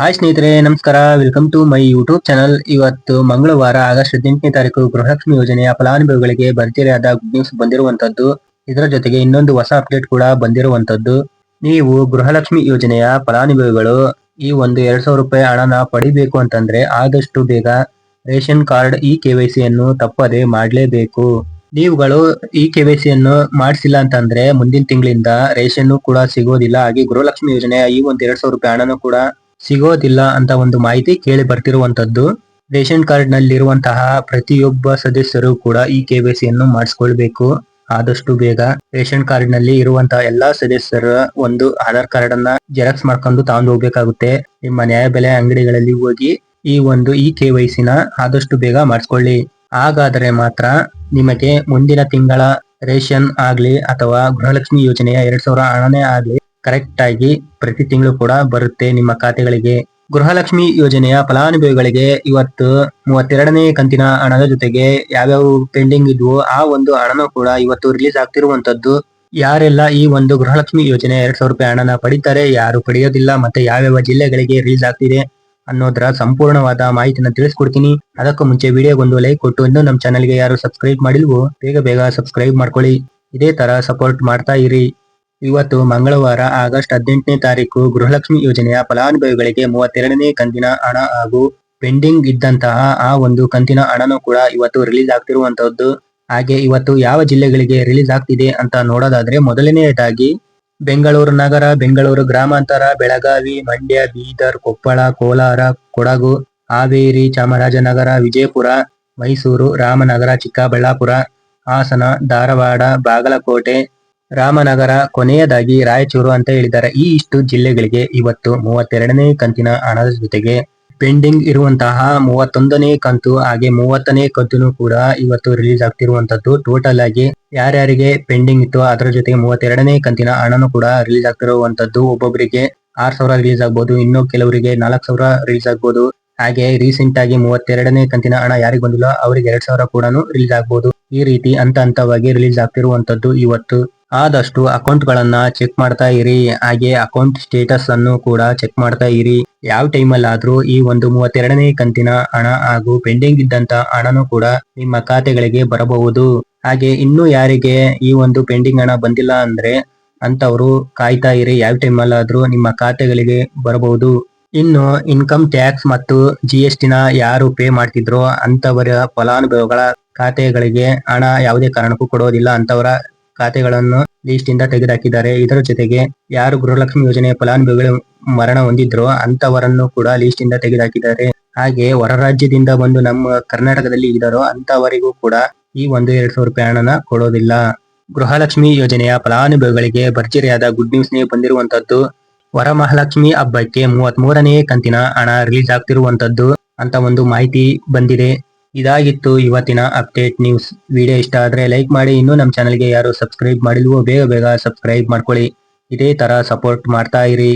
Hi ಸ್ನೇಹಿತರೆ, ನಮಸ್ಕಾರ. Welcome to my YouTube channel. ಇವತ್ತು ಮಂಗಳವಾರ ಆಗಸ್ಟ್ 18ನೇ ತಾರೀಕು ಗೃಹಲಕ್ಷ್ಮಿ ಯೋಜನೆಯ ಫಲಾನುಭವಿಗಳಿಗೆ ಭರ್ಜರಿಯಾದ ಗುಡ್ ನ್ಯೂಸ್ ಬಂದಿರುವಂತದ್ದು. ಇದರ ಜೊತೆಗೆ ಇನ್ನೊಂದು ಹೊಸ ಅಪ್ಡೇಟ್ ಕೂಡ ಬಂದಿರುವಂತದ್ದು. ನೀವು ಗೃಹಲಕ್ಷ್ಮಿ ಯೋಜನೆಯ ಫಲಾನುಭವಿಗಳು ಈ ಒಂದು 2,000 ರೂಪಾಯಿ ಹಣನ ಪಡಿಬೇಕು ಅಂತಂದ್ರೆ ಆದಷ್ಟು ಬೇಗ ರೇಷನ್ ಕಾರ್ಡ್ KYC ಯನ್ನು ತಪ್ಪದೆ ಮಾಡಲೇಬೇಕು. ನೀವುಗಳು KYC ಯನ್ನು ಮಾಡಿಸಿಲ್ಲ ಅಂತಂದ್ರೆ ಮುಂದಿನ ತಿಂಗಳಿಂದ ರೇಷನ್ ಕೂಡ ಸಿಗೋದಿಲ್ಲ. ಹಾಗೆ ಗೃಹಲಕ್ಷ್ಮಿ ಯೋಜನೆಯ ಈ ಒಂದು 2,000 ರೂಪಾಯಿ ಹಣನೂ ಕೂಡ ಸಿಗೋದಿಲ್ಲ ಅಂತ ಒಂದು ಮಾಹಿತಿ ಕೇಳಿ ಬರ್ತಿರುವಂತದ್ದು. ರೇಷನ್ ಕಾರ್ಡ್ ನಲ್ಲಿರುವಂತಹ ಪ್ರತಿಯೊಬ್ಬ ಸದಸ್ಯರು ಕೂಡ KYC ಯನ್ನು ಮಾಡಿಸ್ಕೊಳ್ಬೇಕು. ಆದಷ್ಟು ಬೇಗ ರೇಷನ್ ಕಾರ್ಡ್ ನಲ್ಲಿ ಇರುವಂತಹ ಎಲ್ಲಾ ಸದಸ್ಯರ ಒಂದು ಆಧಾರ್ ಕಾರ್ಡ್ ಅನ್ನ ಜೆರಾಕ್ಸ್ ಮಾಡ್ಕೊಂಡು ತಗೊಂಡು ಹೋಗ್ಬೇಕಾಗುತ್ತೆ. ನಿಮ್ಮ ನ್ಯಾಯಬೆಲೆ ಅಂಗಡಿಗಳಲ್ಲಿ ಹೋಗಿ ಈ ಒಂದು KYC ನ ಆದಷ್ಟು ಬೇಗ ಮಾಡಿಸ್ಕೊಳ್ಳಿ. ಹಾಗಾದರೆ ಮಾತ್ರ ನಿಮಗೆ ಮುಂದಿನ ತಿಂಗಳ ರೇಷನ್ ಆಗ್ಲಿ ಅಥವಾ ಗೃಹಲಕ್ಷ್ಮಿ ಯೋಜನೆಯ 2,000 ಹಣನೇ ಆಗ್ಲಿ ಕರೆಕ್ಟ್ ಆಗಿ ಪ್ರತಿ ತಿಂಗಳು ಕೂಡ ಬರುತ್ತೆ ನಿಮ್ಮ ಖಾತೆಗಳಿಗೆ. ಗೃಹಲಕ್ಷ್ಮಿ ಯೋಜನೆಯ ಫಲಾನುಭವಿಗಳಿಗೆ ಇವತ್ತು 32ನೇ ಕಂತಿನ ಹಣದ ಜೊತೆಗೆ ಯಾವ್ಯಾವ ಪೆಂಡಿಂಗ್ ಇದ್ವು ಆ ಒಂದು ಹಣನೂ ಕೂಡ ಇವತ್ತು ರಿಲೀಸ್ ಆಗ್ತಿರುವಂತದ್ದು. ಯಾರೆಲ್ಲ ಈ ಒಂದು ಗೃಹಲಕ್ಷ್ಮಿ ಯೋಜನೆ 2,000 ರೂಪಾಯಿ ಹಣನ ಪಡಿತಾರೆ, ಯಾರು ಪಡೆಯೋದಿಲ್ಲ, ಮತ್ತೆ ಯಾವ್ಯಾವ ಜಿಲ್ಲೆಗಳಿಗೆ ರಿಲೀಸ್ ಆಗ್ತಿದೆ ಅನ್ನೋದರ ಸಂಪೂರ್ಣವಾದ ಮಾಹಿತಿನ ತಿಳಿಸ್ಕೊಡ್ತೀನಿ. ಅದಕ್ಕೂ ಮುಂಚೆ ವಿಡಿಯೋಗೊಂದು ಲೈಕ್ ಕೊಟ್ಟು ಇನ್ನೂ ನಮ್ಮ ಚಾನಲ್ಗೆ ಯಾರು ಸಬ್ಸ್ಕ್ರೈಬ್ ಮಾಡಿಲ್ವೋ ಬೇಗ ಸಬ್ಸ್ಕ್ರೈಬ್ ಮಾಡ್ಕೊಳ್ಳಿ. ಇದೇ ತರ ಸಪೋರ್ಟ್ ಮಾಡ್ತಾ ಇರಿ. ಇವತ್ತು ಮಂಗಳವಾರ ಆಗಸ್ಟ್ 18ನೇ ತಾರೀಕು ಗೃಹಲಕ್ಷ್ಮಿ ಯೋಜನೆಯ ಫಲಾನುಭವಿಗಳಿಗೆ 32ನೇ ಕಂತಿನ ಹಣ ಹಾಗೂ ಪೆಂಡಿಂಗ್ ಇದ್ದಂತಹ ಆ ಒಂದು ಕಂತಿನ ಹಣನೂ ಕೂಡ ಇವತ್ತು ರಿಲೀಸ್ ಆಗ್ತಿರುವಂತದ್ದು. ಹಾಗೆ ಇವತ್ತು ಯಾವ ಜಿಲ್ಲೆಗಳಿಗೆ ರಿಲೀಸ್ ಆಗ್ತಿದೆ ಅಂತ ನೋಡೋದಾದ್ರೆ ಮೊದಲನೆಯದಾಗಿ ಬೆಂಗಳೂರು ನಗರ, ಬೆಂಗಳೂರು ಗ್ರಾಮಾಂತರ, ಬೆಳಗಾವಿ, ಮಂಡ್ಯ, ಬೀದರ್, ಕೊಪ್ಪಳ, ಕೋಲಾರ, ಕೊಡಗು, ಹಾವೇರಿ, ಚಾಮರಾಜನಗರ, ವಿಜಯಪುರ, ಮೈಸೂರು, ರಾಮನಗರ, ಚಿಕ್ಕಬಳ್ಳಾಪುರ, ಹಾಸನ, ಧಾರವಾಡ, ಬಾಗಲಕೋಟೆ, ರಾಮನಗರ, ಕೊನೆಯದಾಗಿ ರಾಯಚೂರು ಅಂತ ಹೇಳಿದ್ದಾರೆ. ಈ ಇಷ್ಟು ಜಿಲ್ಲೆಗಳಿಗೆ ಇವತ್ತು 32ನೇ ಕಂತಿನ ಹಣದ ಜೊತೆಗೆ ಪೆಂಡಿಂಗ್ ಇರುವಂತಹ 31ನೇ ಕಂತು ಹಾಗೆ 30ನೇ ಕಂತು ಕೂಡ ಇವತ್ತು ರಿಲೀಸ್ ಆಗ್ತಿರುವಂತದ್ದು. ಟೋಟಲ್ ಆಗಿ ಯಾರ್ಯಾರಿಗೆ ಪೆಂಡಿಂಗ್ ಇತ್ತು ಅದರ ಜೊತೆಗೆ 32ನೇ ಕಂತಿನ ಹಣನೂ ಕೂಡ ರಿಲೀಸ್ ಆಗ್ತಿರುವಂತದ್ದು. ಒಬ್ಬೊಬ್ಬರಿಗೆ 6,000 ರಿಲೀಸ್ ಆಗ್ಬಹುದು, ಇನ್ನು ಕೆಲವರಿಗೆ 4,000 ರಿಲೀಸ್ ಆಗ್ಬಹುದು. ಹಾಗೆ ರೀಸೆಂಟ್ ಆಗಿ 32ನೇ ಕಂತಿನ ಹಣ ಯಾರಿಗೆ ಬಂದಿಲ್ಲ ಅವರಿಗೆ 2,000 ಕೂಡ ರಿಲೀಸ್ ಆಗ್ಬಹುದು. ಈ ರೀತಿ ಹಂತವಾಗಿ ರಿಲೀಸ್ ಆಗ್ತಿರುವಂತದ್ದು. ಇವತ್ತು ಆದಷ್ಟು ಅಕೌಂಟ್ ಗಳನ್ನ ಚೆಕ್ ಮಾಡ್ತಾ ಇರಿ. ಹಾಗೆ ಅಕೌಂಟ್ ಸ್ಟೇಟಸ್ ಅನ್ನು ಕೂಡ ಚೆಕ್ ಮಾಡ್ತಾ ಇರಿ. ಯಾವ ಟೈಮಲ್ಲಿ ಆದ್ರೂ ಈ ಒಂದು 32ನೇ ಕಂತಿನ ಹಣ ಹಾಗೂ ಪೆಂಡಿಂಗ್ ಇದ್ದಂತ ಹಣನೂ ಕೂಡ ನಿಮ್ಮ ಖಾತೆಗಳಿಗೆ ಬರಬಹುದು. ಹಾಗೆ ಇನ್ನು ಯಾರಿಗೆ ಈ ಒಂದು ಪೆಂಡಿಂಗ್ ಹಣ ಬಂದಿಲ್ಲ ಅಂದ್ರೆ ಅಂತವರು ಕಾಯ್ತಾ ಇರಿ. ಯಾವ ಟೈಮಲ್ಲಿ ಆದ್ರೂ ನಿಮ್ಮ ಖಾತೆಗಳಿಗೆ ಬರಬಹುದು. ಇನ್ನು ಇನ್ಕಮ್ ಟ್ಯಾಕ್ಸ್ ಮತ್ತು GST ನ ಯಾರು ಪೇ ಮಾಡ್ತಿದ್ರೋ ಅಂತವರ ಫಲಾನುಭವಿಗಳ ಖಾತೆಗಳಿಗೆ ಹಣ ಯಾವುದೇ ಕಾರಣಕ್ಕೂ ಕೊಡೋದಿಲ್ಲ. ಅಂತವರ ಖಾತೆಗಳನ್ನು ಲಿಸ್ಟ್ ಇಂದ ತೆಗೆದುಹಾಕಿದ್ದಾರೆ. ಇದರ ಜೊತೆಗೆ ಯಾರು ಗೃಹಲಕ್ಷ್ಮಿ ಯೋಜನೆಯ ಫಲಾನುಭವಿಗಳು ಮರಣ ಹೊಂದಿದ್ರೋ ಅಂತವರನ್ನು ಕೂಡ ಲಿಸ್ಟ್ ಇಂದ ತೆಗೆದುಹಾಕಿದ್ದಾರೆ. ಹಾಗೆ ಹೊರ ರಾಜ್ಯದಿಂದ ಬಂದು ನಮ್ಮ ಕರ್ನಾಟಕದಲ್ಲಿ ಇದ್ದಾರೋ ಅಂತವರಿಗೂ ಕೂಡ ಈ ಒಂದು 2,000 ರೂಪಾಯಿ ಹಣನ ಕೊಡೋದಿಲ್ಲ. ಗೃಹಲಕ್ಷ್ಮಿ ಯೋಜನೆಯ ಫಲಾನುಭವಿಗಳಿಗೆ ಭರ್ಜರಿಯಾದ ಗುಡ್ ನ್ಯೂಸ್ ಬಂದಿರುವಂತದ್ದು. ವರಮಹಾಲಕ್ಷ್ಮಿ ಹಬ್ಬಕ್ಕೆ 33ನೇ ಕಂತಿನ ಹಣ ರಿಲೀಸ್ ಆಗ್ತಿರುವಂತದ್ದು ಅಂತ ಒಂದು ಮಾಹಿತಿ ಬಂದಿದೆ. ಇದಾಗಿತ್ತು ಇವತ್ತಿನ ಅಪ್ಡೇಟ್ ನ್ಯೂಸ್. ವಿಡಿಯೋ ಇಷ್ಟ ಆದ್ರೆ ಲೈಕ್ ಮಾಡಿ. ಇನ್ನೂ ನಮ್ಮ ಚಾನಲ್ಗೆ ಯಾರು ಸಬ್ಸ್ಕ್ರೈಬ್ ಮಾಡಿಲ್ವೋ ಬೇಗ ಸಬ್ಸ್ಕ್ರೈಬ್ ಮಾಡ್ಕೊಳ್ಳಿ. ಇದೇ ತರ ಸಪೋರ್ಟ್ ಮಾಡ್ತಾ ಇರಿ.